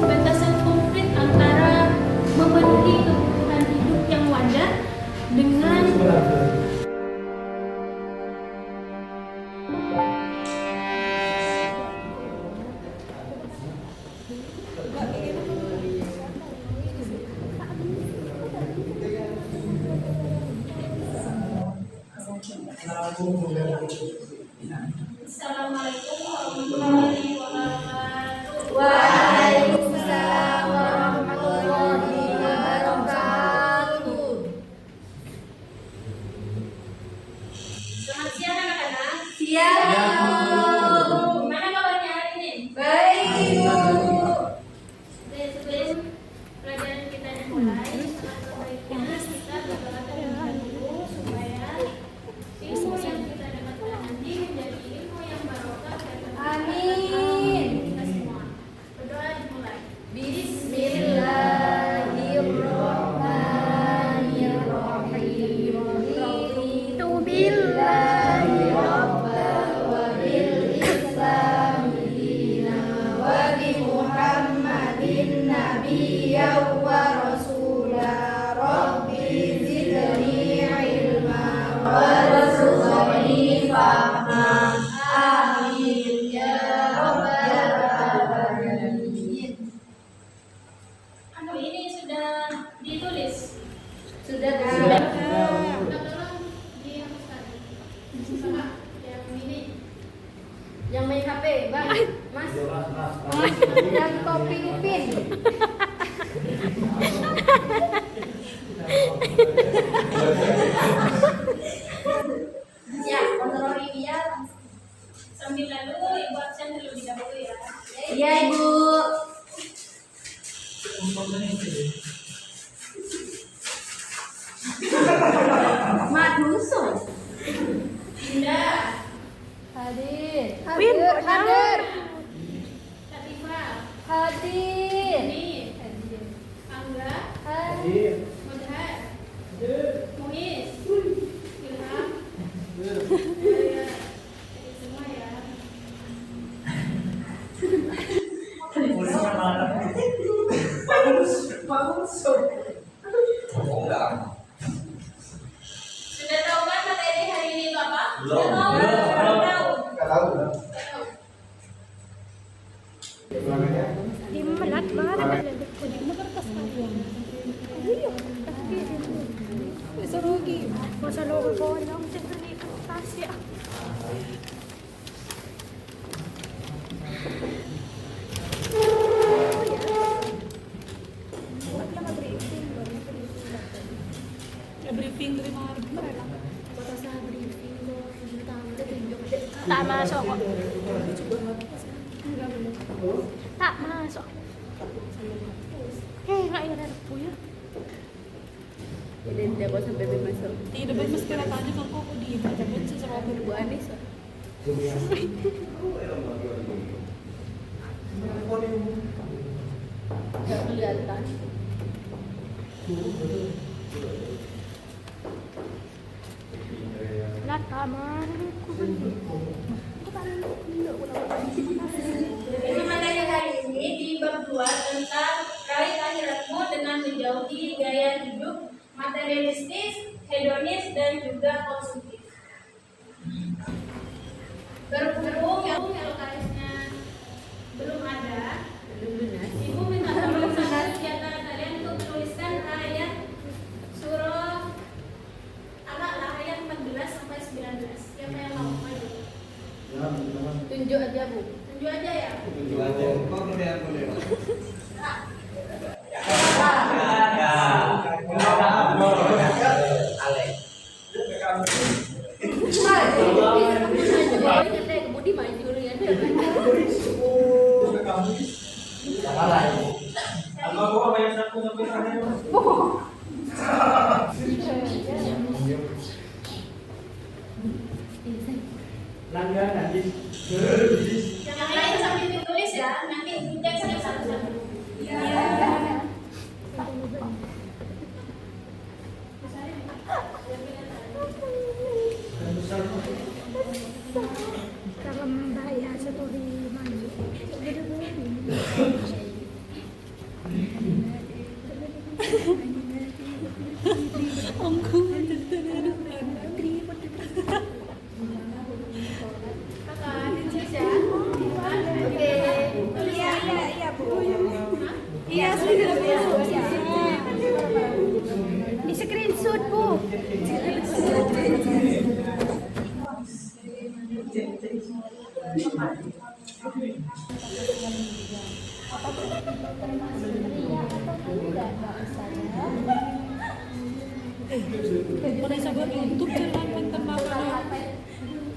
batasan konkret antara memenuhi kebutuhan hidup yang wajar dengan Assalamualaikum warahmatullahi wabarakatuh. Waalaikumsalam warahmatullahi wabarakatuh. Selamat siang anak-anak. Siang. Gimana kabarnya hari ini? Baik, Ibu. Oke, sebelum pelajaran kita dimulai, alangkah baiknya kita berdoa terlebih dahulu supaya ilmu yang kita dapatkan nanti menjadi ilmu yang barokah dan bermanfaat Amin. kita semua. Berdoa dimulai. Bismillahirrahmanirrahim. Raditu billahi rabban wa bil islami dinan wa bi Muhammadin nabiyyan wa rasula. Rabbi zidni ilma warzuqni fahma. Amin ya rabbal alamin. Anu ini sudah ditulis. Sudah. Tolong dihapuskan. Sama yang ini. Yang main HP, Bang. Mas. Yang kopi Upin. Ya, kontrol ini ya. Sambil lalu Ibu absen terlebih dahulu ya. Iya, Ibu. Madusun. Indah, Hadir. Hadir. Katifah, Hadir. Ini, Angga, Hadir. Mudhar, Muiz, Ilham, ya, semua ya. Sudah tahu kan materi hari ini itu apa? Sudah tahu? Belum tahu. Tahu. Di melat banget ada di kertas bisa rugi masa lo bawa dong center di kertas ya briefing dari mana kota saya briefing tak masuk kok tak masuk nggak ada aku ya Jadi tidak kok sampai masuk. tidak bagus kena tanya kan kok di baca baca sama Bu Anis. Nggak kelihatan. lah kamar Itu materi hari ini di bab 2 tentang raih akhiratmu dengan menjauhi gaya hidup materialistis, hedonis, dan juga konsumtif. Berhubung yang LKS-nya belum ada, Ibu minta tolong sama di antara kalian untuk menuliskan ayat surah Al-A'la ayat 14 sampai 19. Siapa yang mau maju? Tunjuk aja, Bu. Tunjuk aja ya. Budi maju ya. Yang lain sambil ditulis ya, nanti cek satu-satu. kalau membayar story maju Iya, sudah biasa. Di screenshot po. Pernah sabar untuk jalan pentembak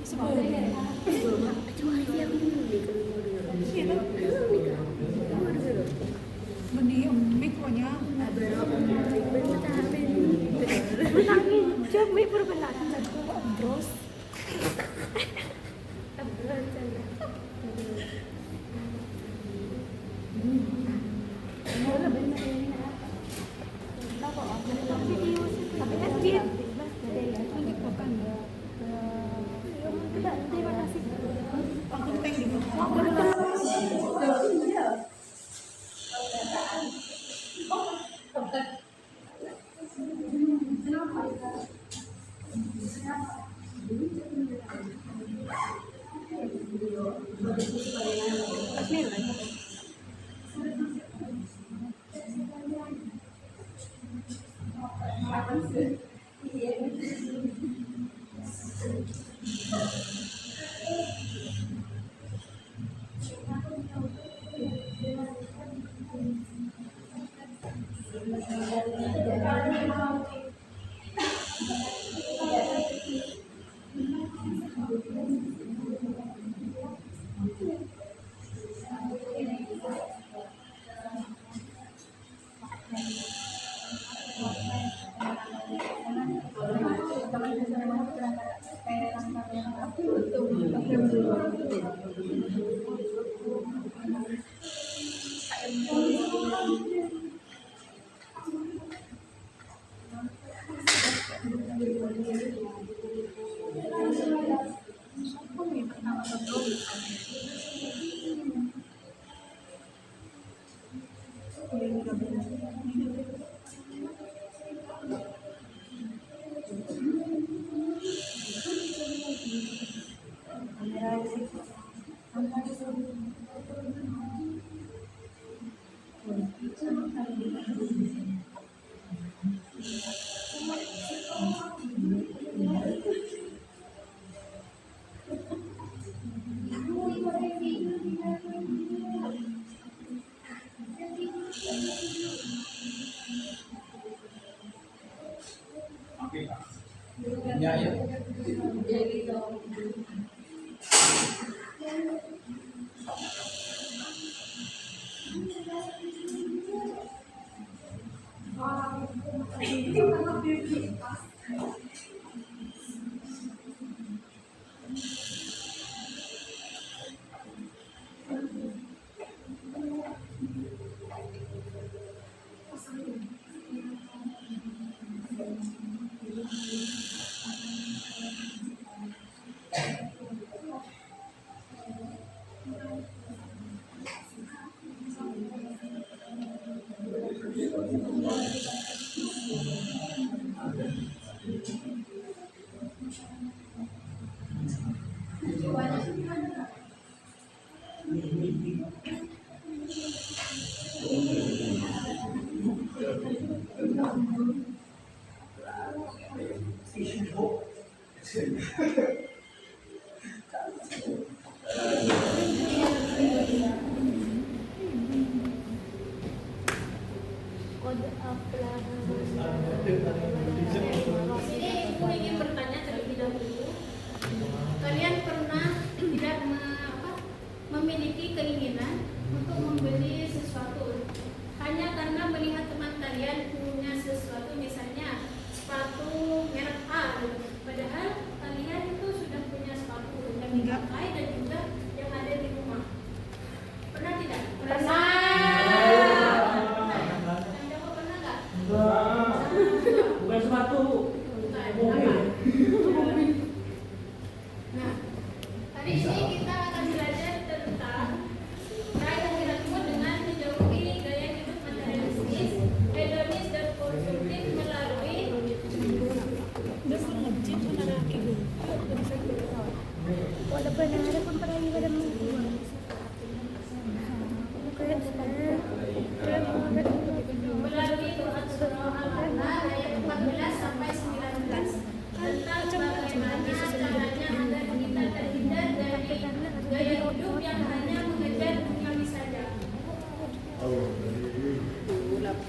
sebelum. Meni umik punya. Menangin, jam may perbelahan terus. Tapi kan dia bukan. Terima kasih. Aku pengen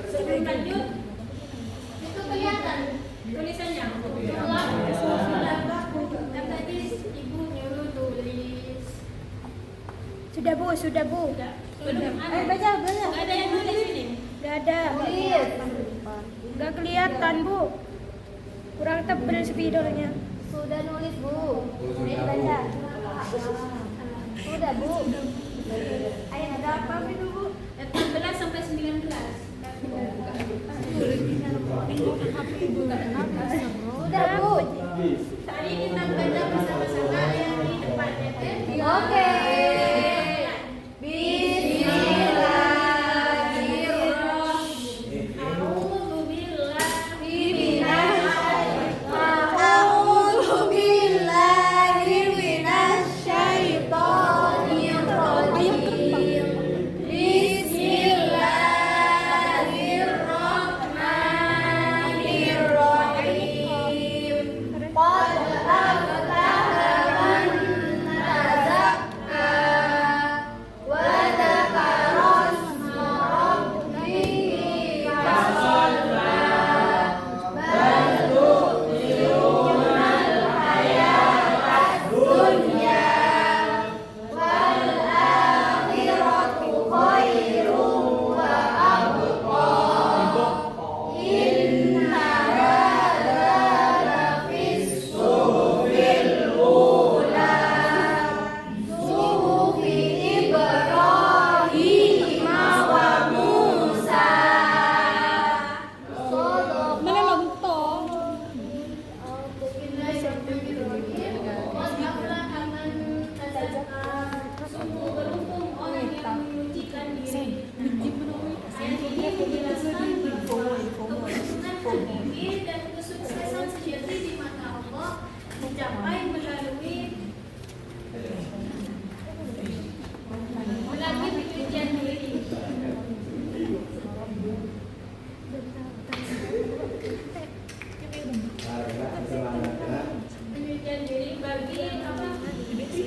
Sebelum lanjut, itu kelihatan tulisannya. Dan tadi ibu nyuruh tulis. Sudah bu, sudah bu. Belum ada. Baca. Nggak ada yang nulis ini. Udah ada. Nggak kelihatan bu. Kurang tebal spidolnya. Sudah nulis bu. Baca. Sudah bu. Ayah ada apa itu bu? 14 sampai 19. Sudah bu. Tadi kita baca bersama-sama yang di depannya. Oke.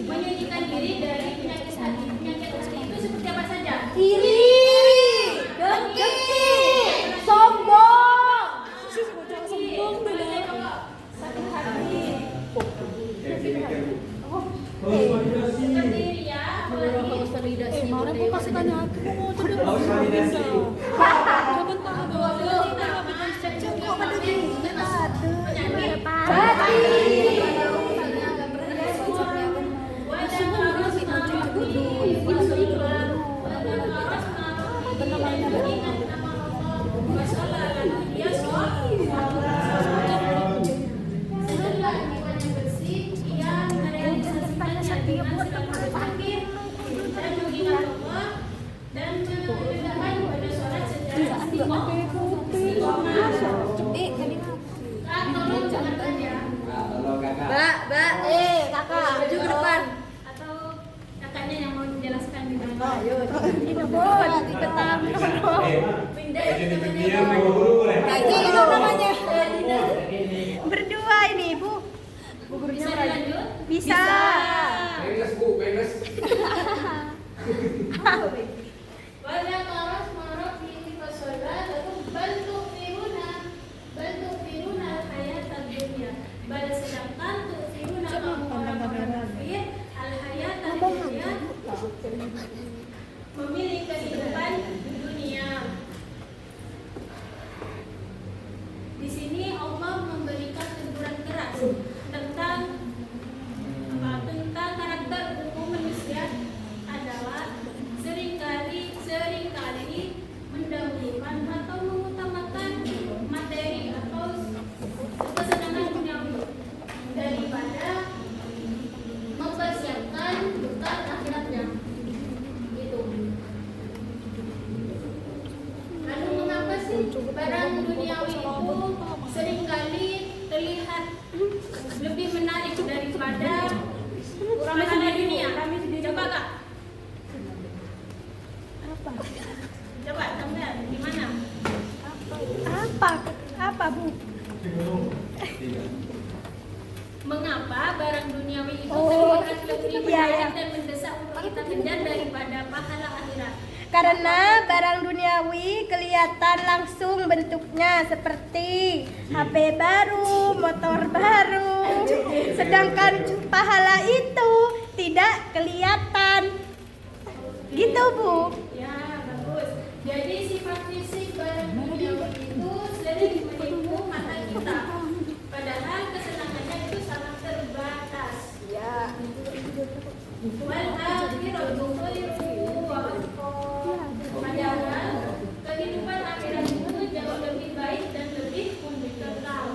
Menyucikan diri dari penyakit hati. Penyakit hati itu seperti apa saja? Iri, dengki, sombong. Sakit hati. Seperti ria, apalagi Kemarin aku kasih tanya aku mau kakak, maju ke depan. atau kakaknya yang mau menjelaskan gimana? Ayo, Ini boleh diketang. itu namanya. Berdua ini bu. Bisa dilanjut? Bisa. Wajah karas marok di fasola lalu bentuk firuna hayat dunia. Bal sedangkan tuh firuna orang-orang kafir al hayat dunia memilih kehidupan dunia. Di sini Allah memberikan teguran keras tentang karakter umum manusia adalah seringkali mendahulukan atau mengutamakan materi atau kesenangan duniawi daripada mempersiapkan bekal akhiratnya. Gitu. Lalu mengapa sih barang duniawi itu seringkali terlihat lebih menarik daripada pahala dunia? Coba kak. Coba sampean gimana? Apa bu? Mengapa barang duniawi itu Oh, terlihat lebih iya, menarik iya. dan mendesak untuk kita kejar daripada pahala akhirat? Karena barang duniawi kelihatan langsung bentuknya seperti HP baru, motor baru. Sedangkan pahala itu tidak kelihatan. Gitu, Bu. Ya, bagus. Jadi sifat fisik barang duniawi itu sering menipu mata kita. Padahal kesenangannya itu sangat terbatas. Ya. Wal akhiratu khairu wa abqa. Padahal kehidupan akhirat itu jauh lebih baik dan lebih kekal.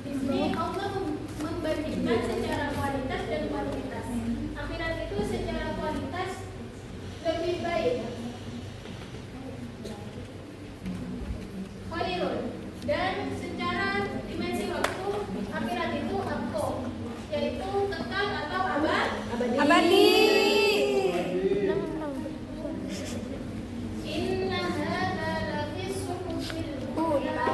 Di sini Allah membandingkan secara kualitas dan kuantitas. Akhirat itu secara kualitas lebih baik. Khairun. Dan secara dimensi waktu akhirat itu abqa, yaitu kekal atau Abadi. Inna hadza lafi suhufil ula.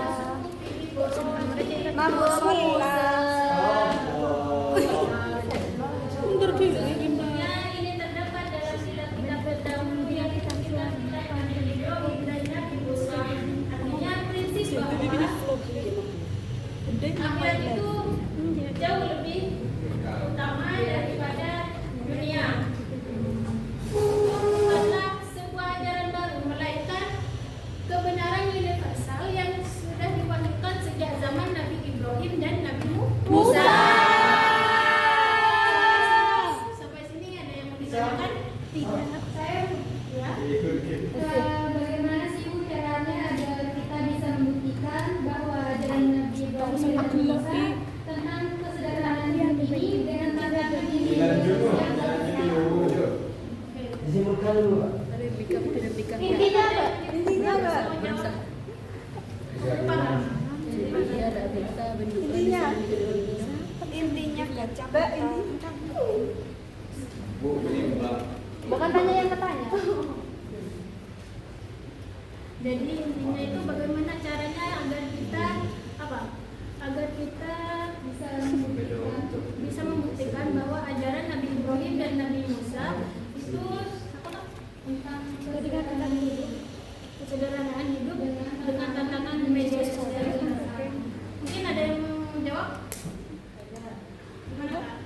Sesungguhnya ini terdapat dalam kitab-kitab terdahulu yang kita Nabi Ibrahim dan Nabi Musa. Artinya prinsip bahwa akhirat itu jauh lebih utama daripada dunia. Bukanlah sebuah ajaran baru, melainkan kebenaran universal yang sudah diwahyukan sejak zaman Nabi Ibrahim dan Nabi Musa. Sampai sini ada yang mau ditanyakan? Tidak. Saya ya. Bagaimana sih Bu caranya agar kita bisa membuktikan bahwa ajaran Nabi Ibrahim dan Musa tentang kesederhanaan ini dengan tantangan ini yang Intinya apa? Intinya gacak. Bukan tanya yang ketanya. Jadi intinya itu bagaimana caranya agar kita agar kita bisa membuktikan bahwa ajaran Nabi Ibrahim dan Nabi Musa itu tentang kesederhanaan hidup dengan tantangan media sosial. Mungkin ada yang mau menjawab? Gimana, Kak?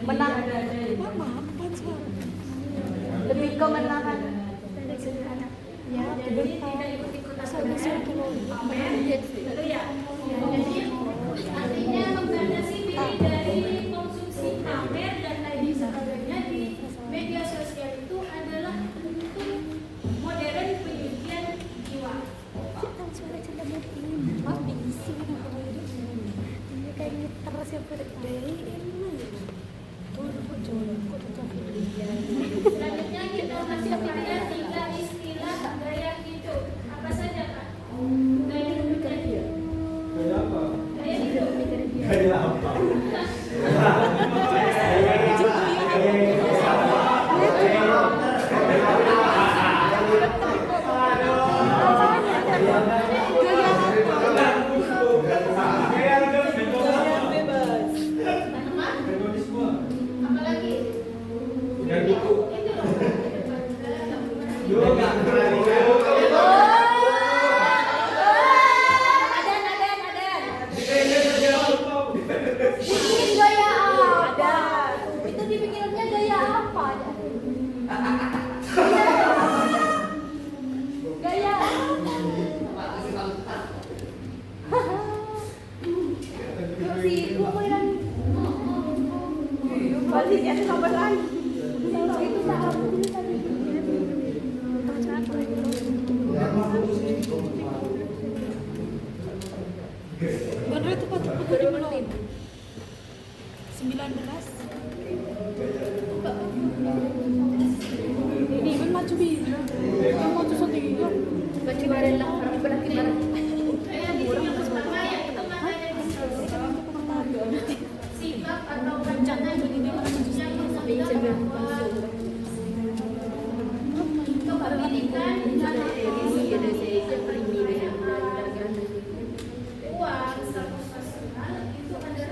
Menang. Lebih ke menahan. Ya, jadi tidak ikut-ikutan pamer. Itu ya. Jadi artinya membatasi diri dari konsumsi pamer dan lain sebagainya di media sosial itu adalah bentuk modern pencucian jiwa. Selanjutnya kita masih punya 3 istilah gaya hidup. Apa saja, Kak? Gaya hidup dia. Gaya hidup. Gaya apa? Apalagi? Bikin gaya apa? Itu dipikirannya gaya apa? Gaya apa? Si buku yang balik ya sampai lagi. Itu tak Bener tepat di mana? 19. Ini kan maju bi. Yang mau tuh satu gitu. Baca bareng lah, berarti bareng. Yang pertama yaitu materi sikap atau rancangan hidup yang menunjukkan bahwa kepemilikan tanah uang status nasional itu adalah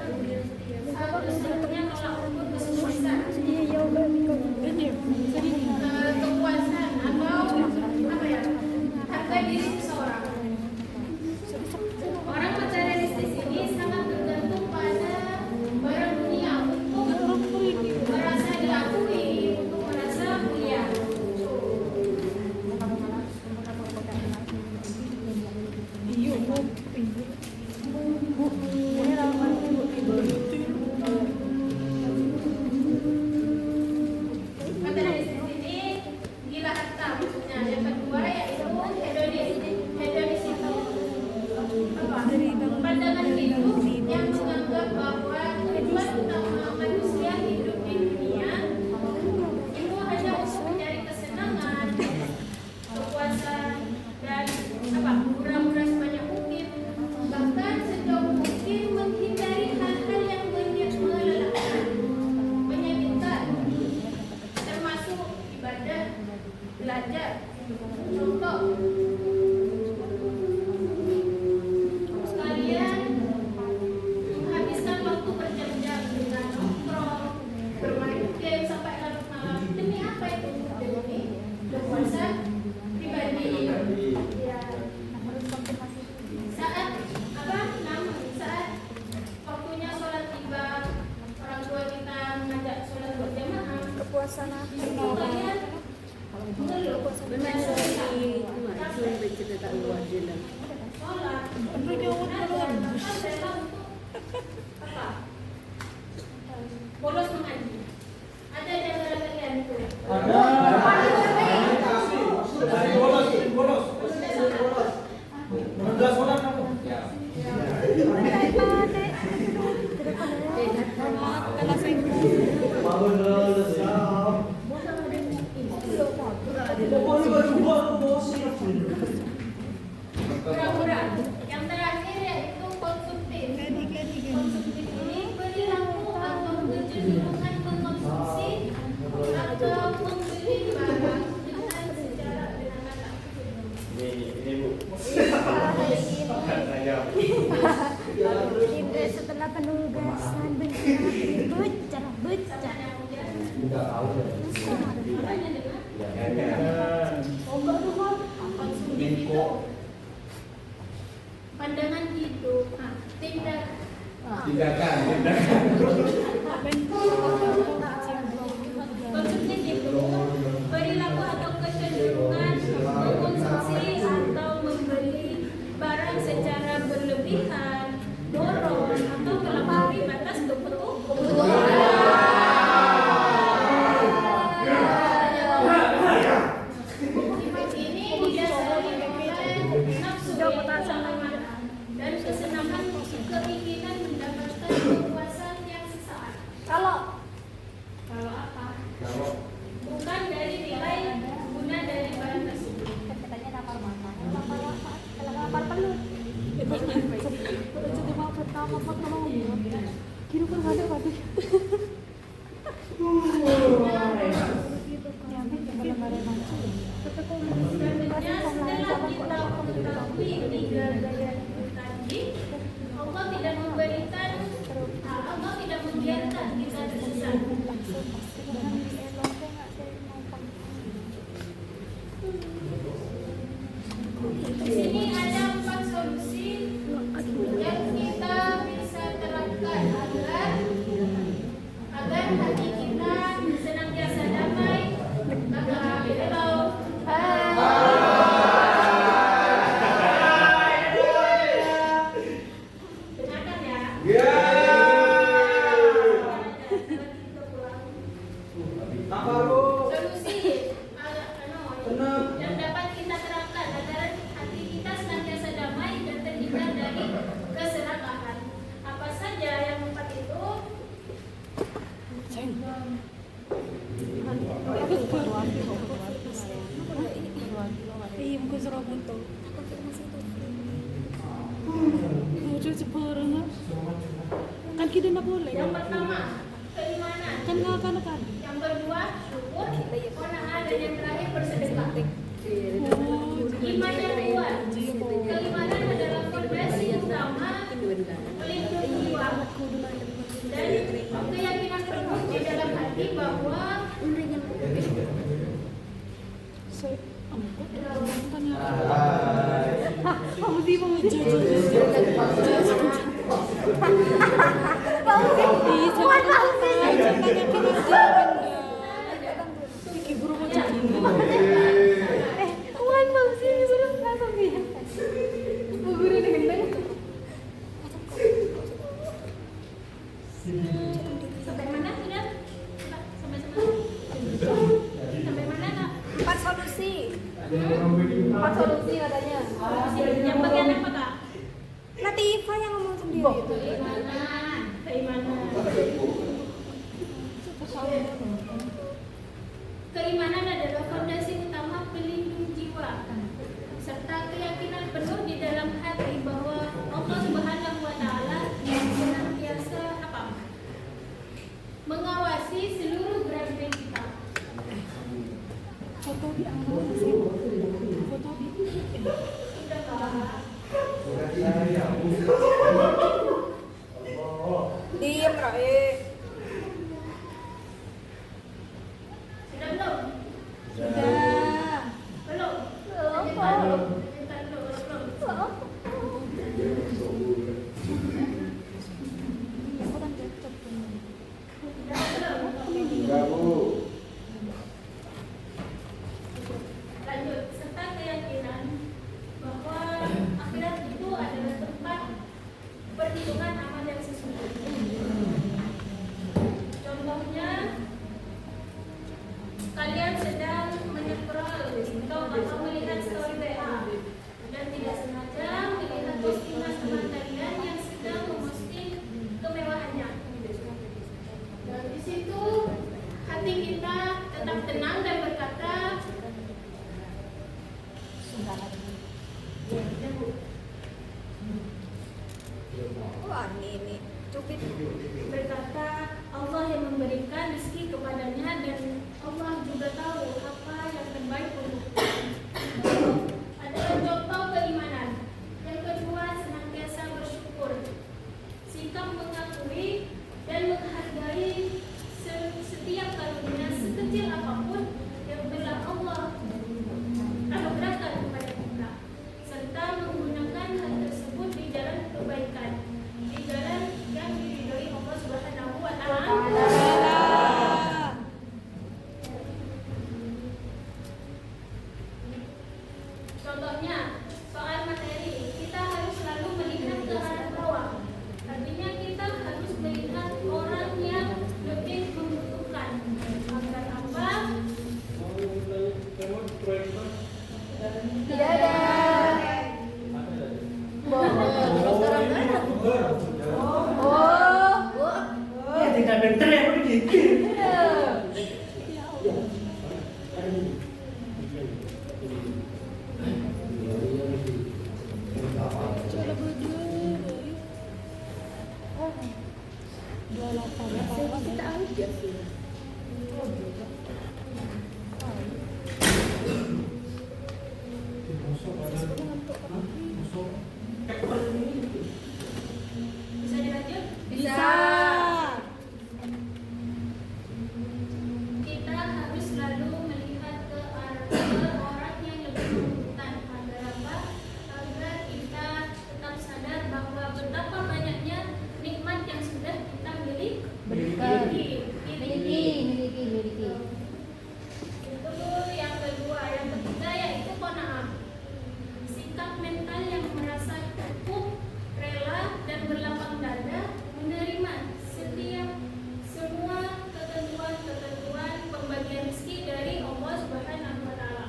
sana. Itu kalian mengeluh. Benar sih. Cuma bercerita tak luar jelas. Sholat. Bener jawab kalau Kan rela untuk apa? Bolos mengaji. Ada di antara kalian tuh. Pura-pura. Yang terakhir yaitu konsumtif. Konsumtif ini perilaku atau kecenderungan mengkonsumsi atau membeli barang dengan secara benar-benar. Indra setelah penugasan cara Yang kemudian pandangan hidup, tindakan. Konsumtif itu perilaku atau kecenderungan mengkonsumsi atau membeli barang secara berlebihan, boros atau melampaui batas kebutuhan. Ini didasari oleh nafsu dan kesenangan keinginan mendapatkan kepuasan yang sesaat. Kalau apa? Bukan dari nilai guna dari barang tersebut. katanya lapar mata. Kalau lapar pelut. Jadi mau pertama mau kira kan ada waduh. Sebenarnya setelah kita mengetahui tiga gaya hidup tadi, Allah tidak membiarkan kita tersesat. Di sini ada 4 solusi yang kita bisa terapkan agar hati kita senantiasa damai. Maka dengarkan ya. Solusi yang dapat kita terapkan agar hati kita senantiasa damai dan terhindar dari keserakahan. Apa saja yang 4 itu? Iya, mungkin serabun tuh. Mau cuci bareng kan kita nggak boleh. Yang pertama, keimanan. Kan nggak kan. Yang kedua, syukur. Qanaah, dan yang terakhir bersedekah. Iman yang kuat. Keimanan adalah fondasi utama pelindung jiwa dan keyakinan penuh di dalam hati bahwa sampai mana sudah? Sampai mana nak? 4 solusi. 4 solusi katanya. Yang bagian apa kak? Latifah yang ngomong sendiri. Keimanan. Keimanan adalah fondasi utama pelindung jiwa serta keyakinan penuh di dalam hati bahwa Allah Subhanahu wa taala senantiasa mengawasi seluruh gerak-gerik kita. Foto di angkot sih. Foto di. Sudah Kak. Diam, Rai. Sudah belum? Sudah. Belum. hati kita tetap tenang dan berkata, Wah, ini cupit. berkata Allah yang memberikan rezeki kepadanya dan Allah juga tahu apa yang terbaik untuknya. Adalah contoh keimanan. Yang kedua, senantiasa bersyukur. Sikap mengakui dan menghargai setiap karunia sekecil apapun yang telah Allah anugerahkan kepada kita, serta menggunakan hal tersebut di jalan kebaikan, di jalan yang diridhoi Allah Subhanahu wa Ta'ala. Contohnya, soal materi, kita harus selalu melihat ke arah bawah. Artinya kita harus melihat orang yang lebih membutuhkan. Agar apa? Tidak ada. Ya tinggal bentar ya begitu. Bisa dilanjut? Bisa. Kita harus selalu melihat ke orang yang lebih membutuhkan. Agar apa? Agar kita tetap sadar bahwa betapa banyaknya nikmat yang sudah kita miliki. Miliki. Itu yang kedua. Yang ketiga yaitu qanaah. Sikap mental yang merasa cukup, rela dan berlapang dada menerima setiap semua ketentuan pembagian rezeki dari Allah Subhanahu wa Ta'ala.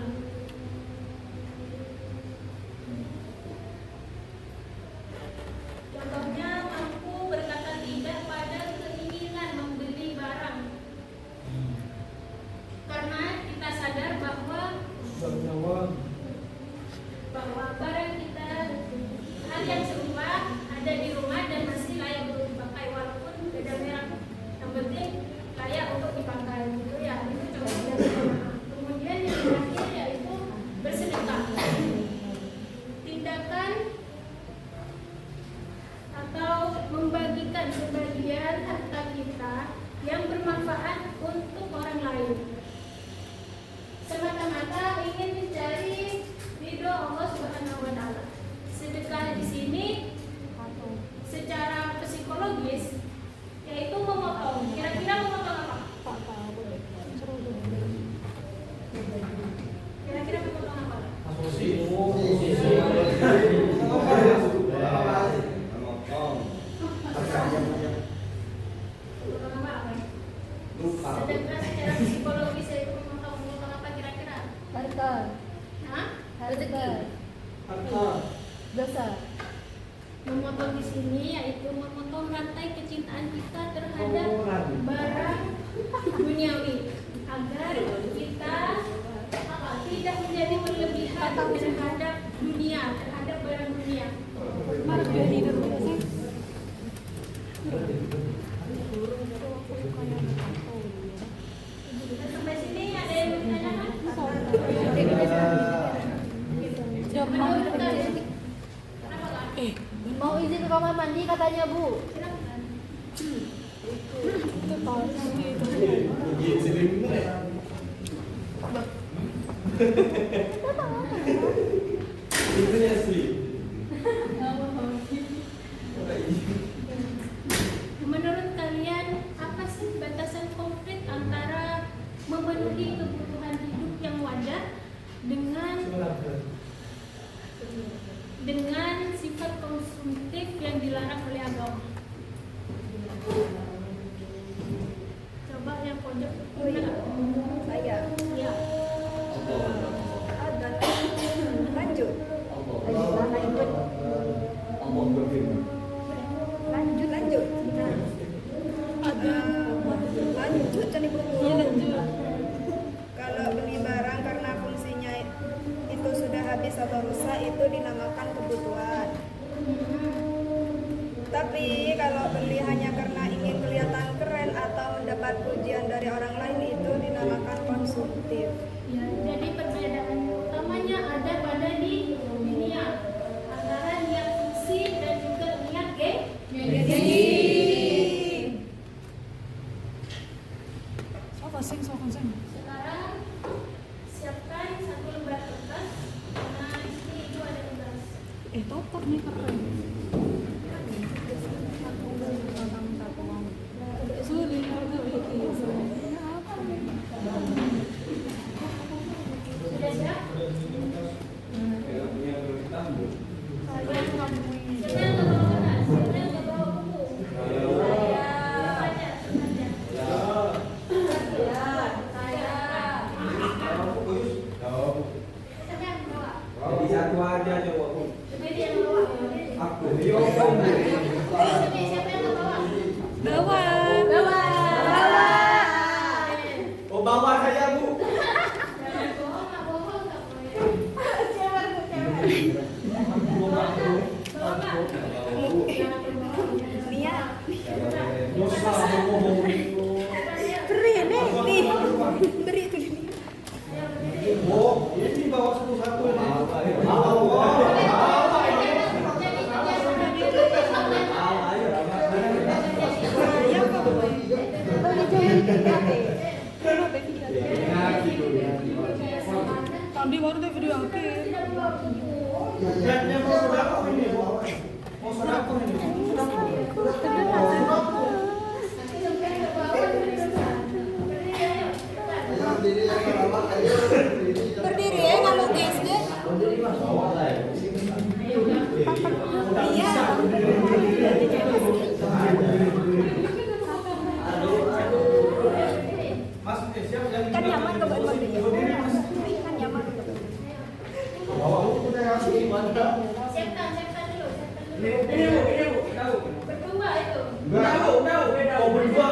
Contohnya mampu berkata tidak pada keinginan membeli barang karena kita sadar bahwa barang kita hal yang serupa ada di rumah dan masih layak untuk dipakai walaupun beda merek, yang penting layak untuk dipakai gitu ya. Itu contohnya. Kemudian yang terakhir yaitu bersedekah. Tindakan atau membagikan sebagian harta kita yang bermanfaat untuk orang lain semata-mata ingin mencari ridho Allah Subhanahu wa Ta'ala. Sedekah di sini secara psikologis yaitu memotong. Kira-kira memotong apa? Kira-kira memotong apa? Memotong apa? Sedekah secara psikologis yaitu memotong apa kira-kira? Harta. Hah? Harta. Dosa. Memotong di sini yaitu memotong rantai kecintaan kita terhadap barang duniawi agar kita tidak menjadi berlebihan terhadap dunia, terhadap barang dunia. Kita sampai sini ada yang bertanya? Menurut kalian, kenapa Kak? Mau izin ke kamar mandi katanya Bu. Silakan. Menurut kalian apa sih batasan konkret antara memenuhi kebutuhan hidup yang wajar dengan sifat konsumtif yang dilarang oleh agama? Coba yang pojok benar. Saya. Ya. Ada. Lanjut. Lanjut. Lanjut. Ada. Lanjut kan Ibu. Lanjut. Tapi kalau beli hanya karena ingin kelihatan keren atau mendapat pujian dari orang lain itu dinamakan konsumtif. Ya, jadi perbedaan utamanya ada pada di niat antara niat fungsi dan juga niat gengsi. Sekarang siapkan satu lembar kertas karena di sini itu ada tugas. Topor nih keren. Sulit. Sudah siap? Siapa yang nggak bawa kertas? Siapa yang nggak bawa buku? Baca, sengaja. Siapa yang bawa? Jadi satu aja coba. Coba dia yang bawa. Aku. Siapa yang nggak bawa? Bawa. Oh bawa saja bu. Jangan bohong, nggak bohong, nggak boleh. Bawa nggak? Jangan berbohong. Niat. Dosa bohong. Beri nih. Beri itu gini. Oh ini bawa satu-satu ini. Tadi baru tuh video aku. Lihatnya mau sedekah ini. Mau sedekah ini. Berdiri ya kalau guys deh. Iya. Mas siap yang Kan nyaman ke buat berdiri. Kan nyaman. Siapkan dulu. Ini bu, tahu. Berdua itu. Tahu. Oh berdua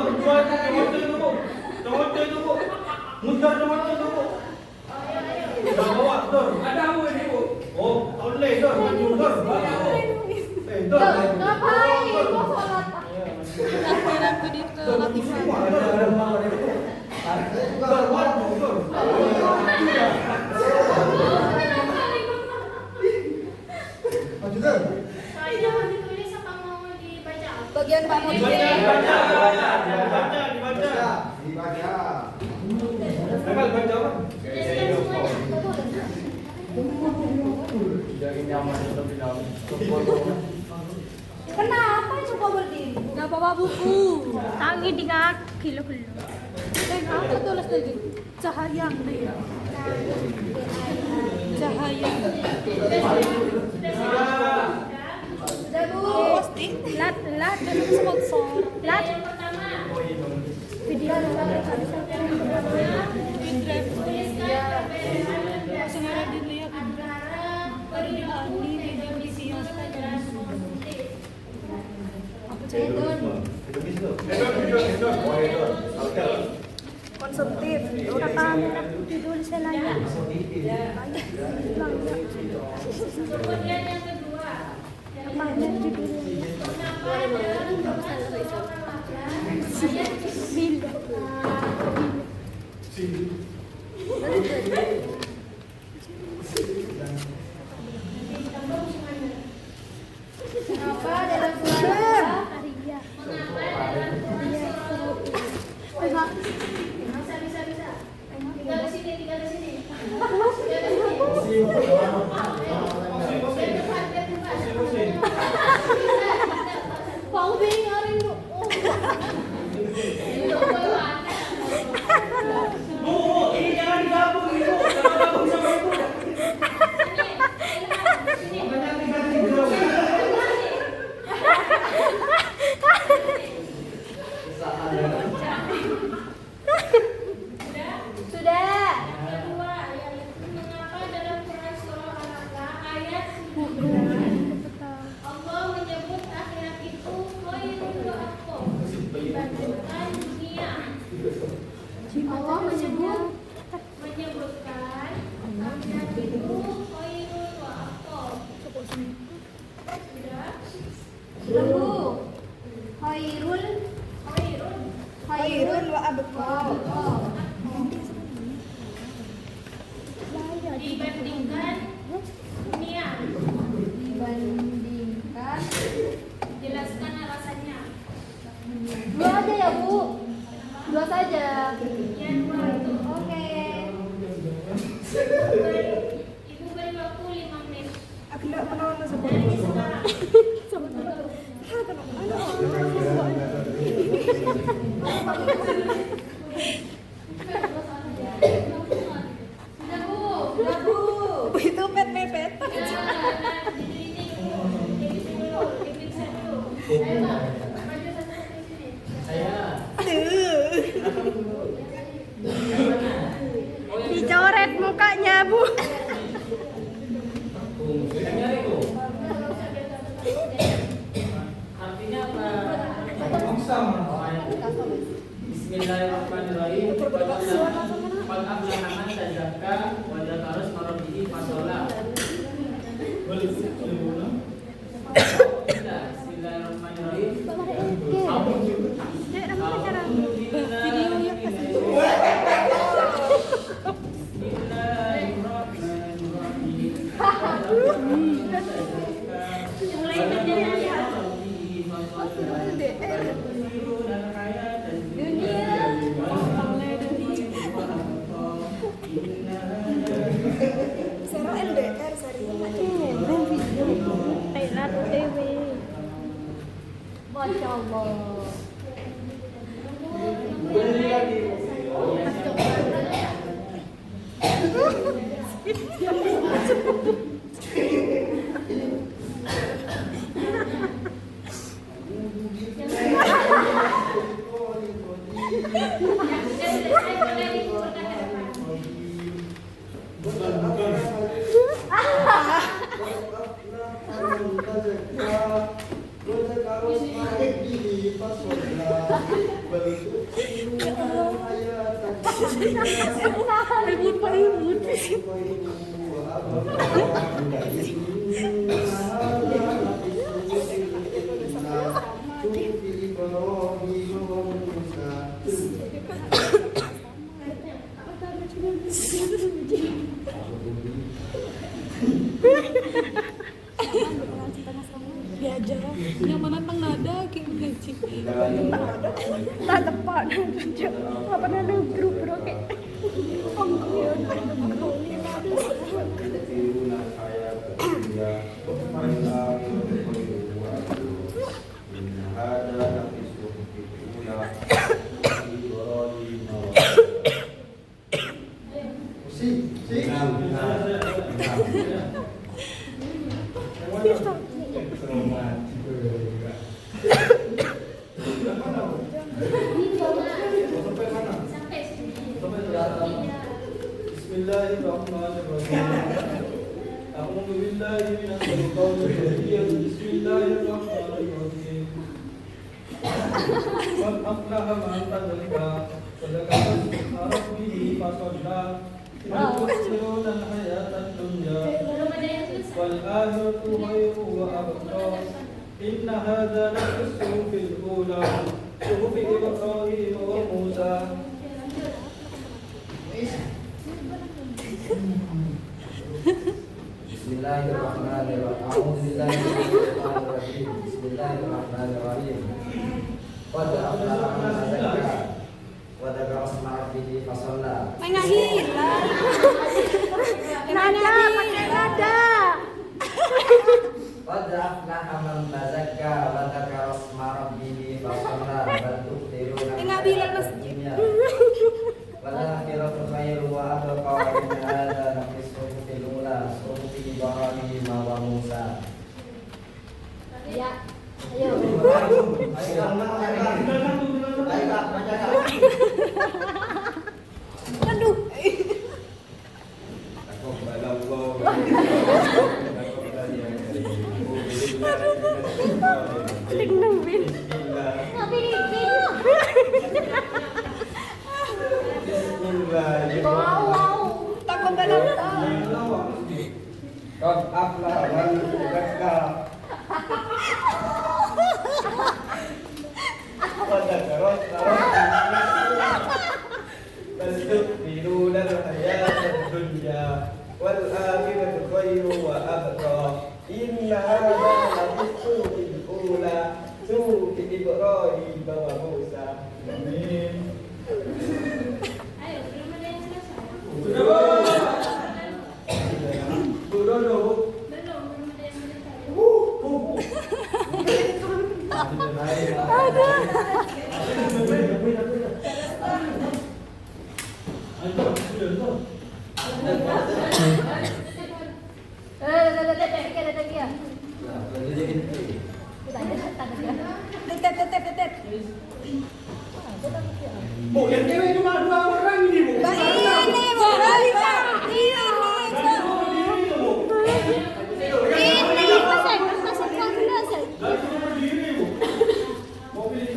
cowok itu bu. Mundur cowok itu bu. Bawa dor. Ada bu ini bu. Oh oleh dor, maju dor. Dor. Ngapain? Kok sholat? Aku di ke latihan. Soalnya jangan ditulis apa mau dibaca. Bagian kamu Sudah siap semuanya? Kenapa coba berdiri? Nggak bawa buku. Tangi di kaki lo belum. Aku tulis lagi. Cahaya. Cahaya. Sudah bu. Pasti. Lat dan sponsor. Lat yang pertama. Video. Tuliskan perbedaan Sengaja dasar dilihat. antara perilaku hedonisme dan konsumtif. Konsumtif. Kemudian yang kedua, kenapa dalam Quran surah Al-Baqarah ayat Apa dalam suara? bisa. Tinggal di sini. Biar cepat. Kau bingarin bu. Ini jangan digabung itu. Jangan gabung sama itu. Sudah. Kedua, mengapa dalam Quran surah Al-Baqarah ayat 9 Allah menyebut akhirat itu khairun wa aqwam dibandingkan dunia. Allah menyebutkan akhirat itu khairun wa aqwam. Sudah? Sudah bu. khairun wa abqa. Dibandingkan dunia. Dibandingkan. Jelaskan alasannya. Dua aja ya Bu. Dua saja. Ya, dua itu. Oke. Ibu beri waktu 5 menit. Aku enggak pernah masuk. Dari sekarang. Sudah Bu. Sudah Bu. Itu pet-pet. Diperiksa dulu. Ayo, Pak. Maju satu-satu sini. Dicoret mukanya, Bu. Artinya apa? Bismillahirrahmanirrahim. Qad aflaha man tazakka wa dzakara isma rabbih fasholla. Bismillahirrahmanirrahim. Sero LDR sari. Masya Allah. Diajar. Yang mana nada kayak gaji. Tak tepat. Apa ada grup roket. Sampai sini. Bismillahirrahmanirrahim. A'udzu billahi minasy syaithanir rajim. Bismillahirrahmanirrahim. Qad aflaha man tazakka wa dzakara isma rabbih fasholla. Bal tu'thiruna al-hayata ad-dunya Belum ada yang selesai. wal akhiratu khairun wa abqa. Inna hadza lafi as-suhufil ula, suhufi Ibrahim wa Musa. Bismillahirrahmanirrahim. A'udzubillahi minasyaitonirrajim. Bismillahirrahmanirrahim. Qad aflaha man tazakka wa dzakara isma rabbih fasholla. Enggak hilang. Nada, pakai nada. Qad aflaha man tazakka wa dzakara isma rabbih fasholla. Bal tu'thiruna Enggak bilang, Mas. dunya wal akhiratu khairun wa abqa. Inna hadza lafi as-suhufil ula, suhufi Ibrahim wa Musa. Ya. Ayo. Ayo. Amin. Ayo, belum ada yang selesai. Udah dong. Belum ada yang selesai. Bu, yang cewek cuma 2 orang ini, Bu. Mbak ini, Bu. Iya,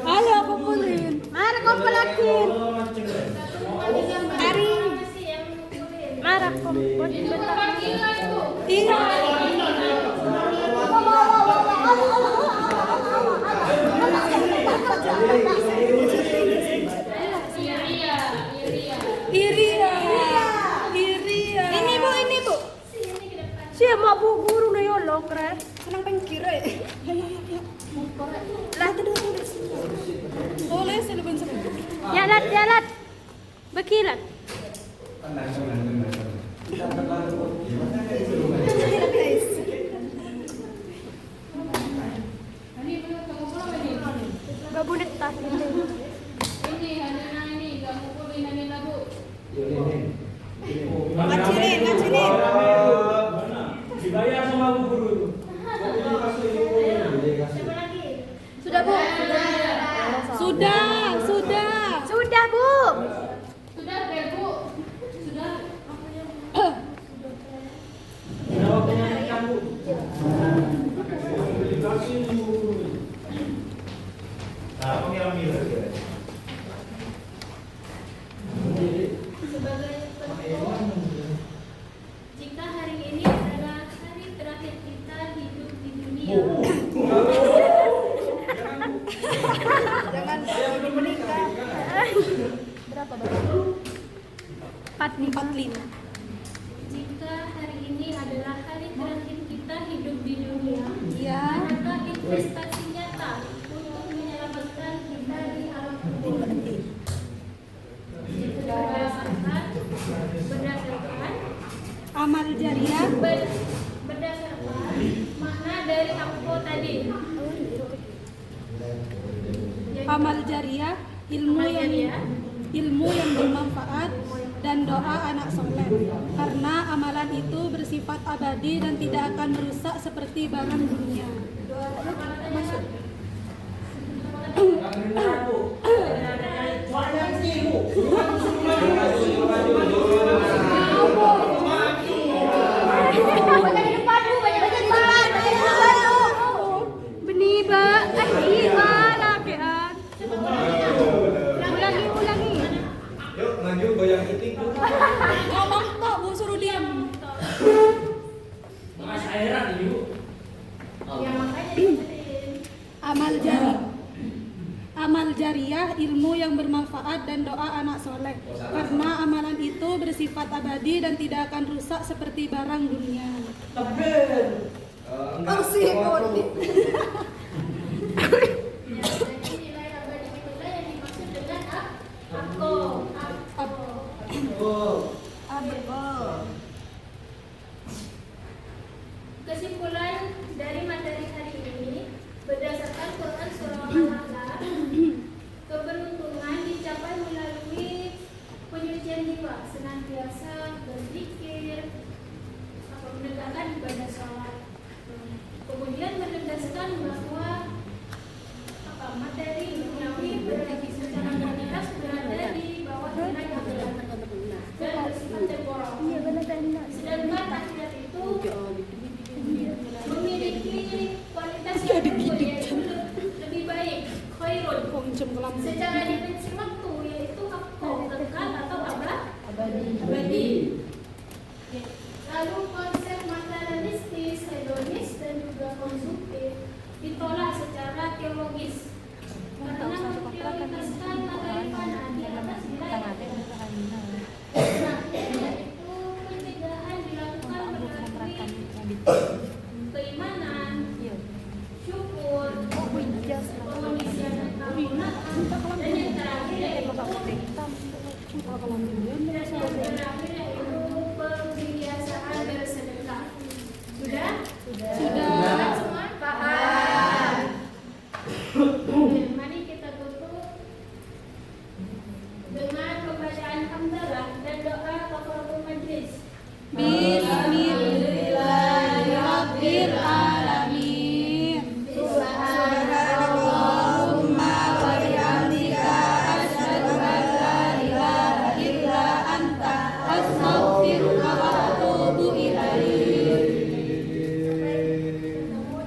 Ayo kumpulin. Mari kumpulakin. Hari masih yang kumpulin. Mari kumpulin. Panggilan, Bu. Iya. Iria. Ini, Bu, ini, Bu. Siapa bu guru na yun lo keren. Senang pengkira ya. Lah, tuh. Boleh selebih selebih. Jalat. Bekilat. Guys. Babunit tas. Ini Hanina ini, gak kumpulin Hanina, Bu. Ngacinin. Mana? Dibayar sama Bu Guru itu. Siapa lagi? Sudah bu. Sudah bu. Sudah, Bu. Sudah. Sudah waktunya nikah, Bu. Dikasih Bu Guru. Nah, pengira-ngira. Sebagai penutup, jika hari ini adalah hari terakhir kita hidup di dunia, Jangan baru menikah. Berapa bapak? 45. jika hari ini adalah hari terakhir kita hidup di dunia, Iya. maka investasi nyata untuk menyelamatkan kita di alam kubur. Berdasarkan Amal jariah. berdasarkan makna dari aku tadi. Amal jariah, ilmu yang bermanfaat dan doa anak soleh. Karena amalan itu bersifat abadi dan tidak akan merusak seperti barang dunia. Beniba, iba lakian. Ulangi. Yuk lanjut goyang ketik. Ngomong tok, Bu, suruh diam. Mas airan ini, Bu. Ya makanya dengerin. Amal jariah, ilmu yang bermanfaat dan doa anak soleh. Karena amalan itu bersifat abadi dan tidak akan rusak seperti barang dunia. Oh, sih, Bodi. Ya, jadi nilai abadi itulah yang dimaksud dengan aku. Kesimpulan dari materi hari ini, berdasarkan Quran surah Al-Ahzab, keberuntungan dicapai melalui penyucian jiwa, senantiasa berzikir, menegakkan ibadah sholat. Kemudian menegaskan bahwa Dan yang terakhir yaitu kebiasaan bersedekah. Sudah? Paham semua? Paham. Oke, mari kita tutup dengan pembacaan hamdalah dan doa kafaratul majlis. Bismillahirrahmanirrahim. Subhanallahumma wa bihamdika asyhadu an la ilaha illa anta astaghfiruka wa atubu ilaik. Ketemu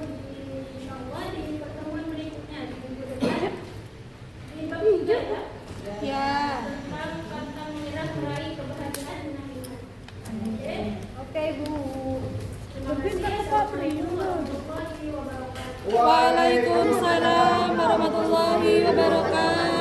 insyaallah di pertemuan berikutnya di minggu depan. Ini bab 3 ya. Ya. Tentang pantang menyerah meraih kebahagiaan dengan iman. Oke. Oke, Bu. Terima kasih. Assalamualaikum warahmatullahi wabarakatuh. Waalaikumsalam warahmatullahi wabarakatuh.